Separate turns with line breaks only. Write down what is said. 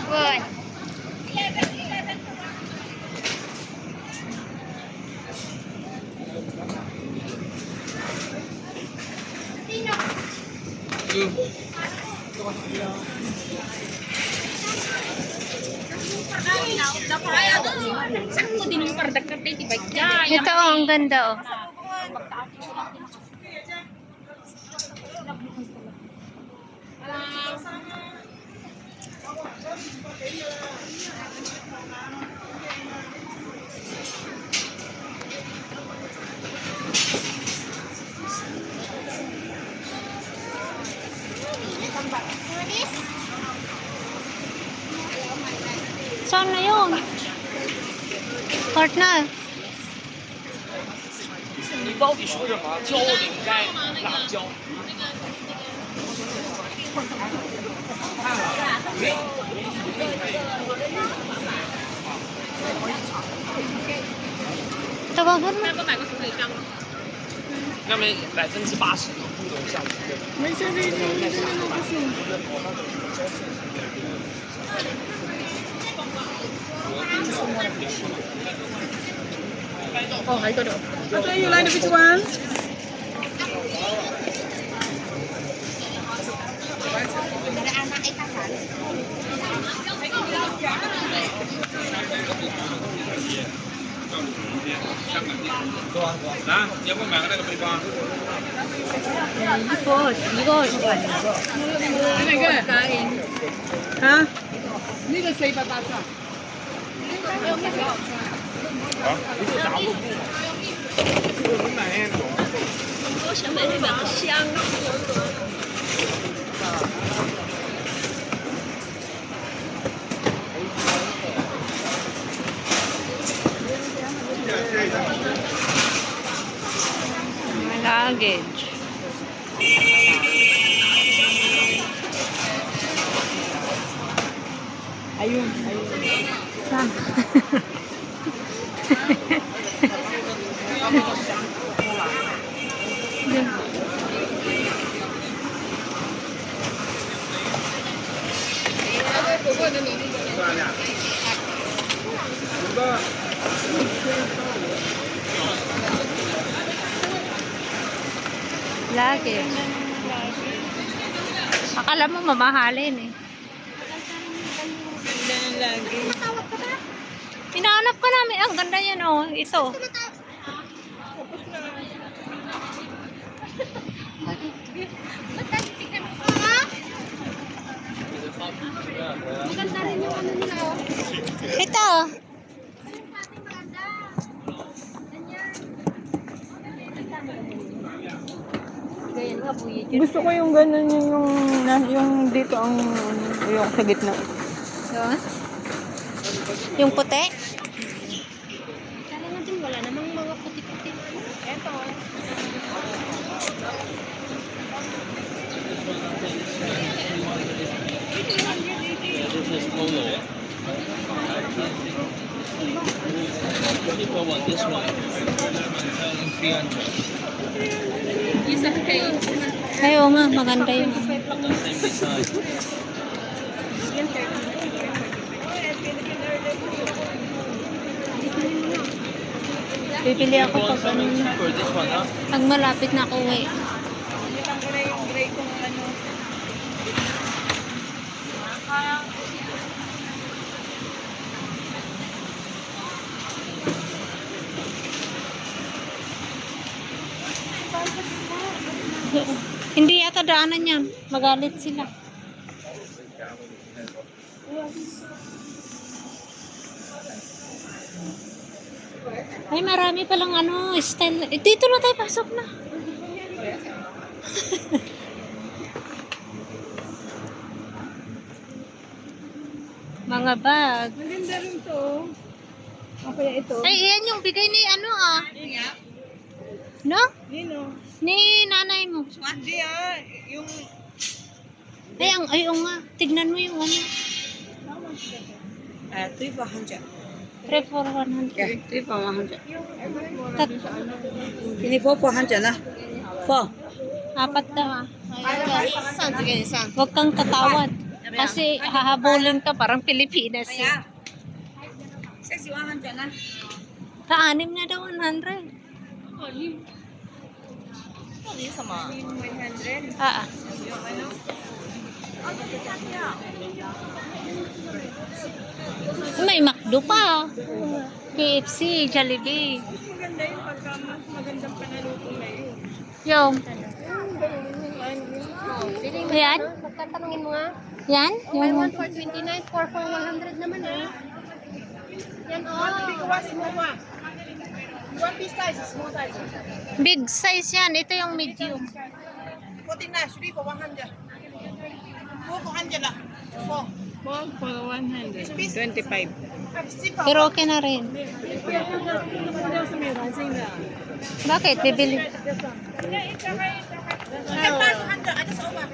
Good. Ito ang ganda oh. Saan na yun? Partner.
你到底说什么？椒饼盖辣椒。
Tawagan mo.
那么80%都不能上去。
没事没事，没事没事。
Oh, I got it.
Okay, you like which one? ها؟ 那个谁把它上？
我想买那个香。Luggage.
Ayun, ayun.
Saan? Luggage. Akala mo mamahalin eh.
Lagi.
Hinahanap ka namin. Ang ganda yan oh. Ito. Ito.
Gusto ko yung ganun yung dito ang yung sa gitna.
Yun. Yung puti? Kala natin wala namang mga puti-puti. Ito.
This is polo. People want this one. Selling 300.
Isa kayo. Ayaw nga, maganda yun.
The same design.
Bibili ako pag
Something cheaper, this one, huh?
pag malapit na ako uwi.
Nakita ko na yung gray kung ano.
Hindi yata daanan yan. Magalit sila. Ay, marami palang ano, style. Eh, dito na tayo, pasok na. Mga bag.
Maganda rin to. O kaya ito.
Ay, yan yung bigay ni ano ah. No?
Nino.
Ni nanay mo.
Hindi yung
Ay, ang nga. Tignan mo yung ano.
3 for 100.
3 for 100.
Yeah, 3 for 100.
Tat
Ini 4 for 100 lah. 4.
apat daw ah. Huwag kang tatawad. Kasi hahabulin ka parang Pilipinas. Eh. Sa-anim na daw 100. Ah, ah. May McDo pa. KFC, Jollibee.
Maganda yun pagka mas magandang panaluto na yun.
Yung. Yan?
Pagkatanungin mo nga.
Yan?
Buy
Yung.
one for 29, 4 for 100 naman eh. Yan
One piece size, small size.
Big size yan. Ito yung medium.
14 na, 3 for 100. 4 for 100 lah. 4 for 100. 25.
Pero okay na rin. Bakit? Bibili.
500, I just over.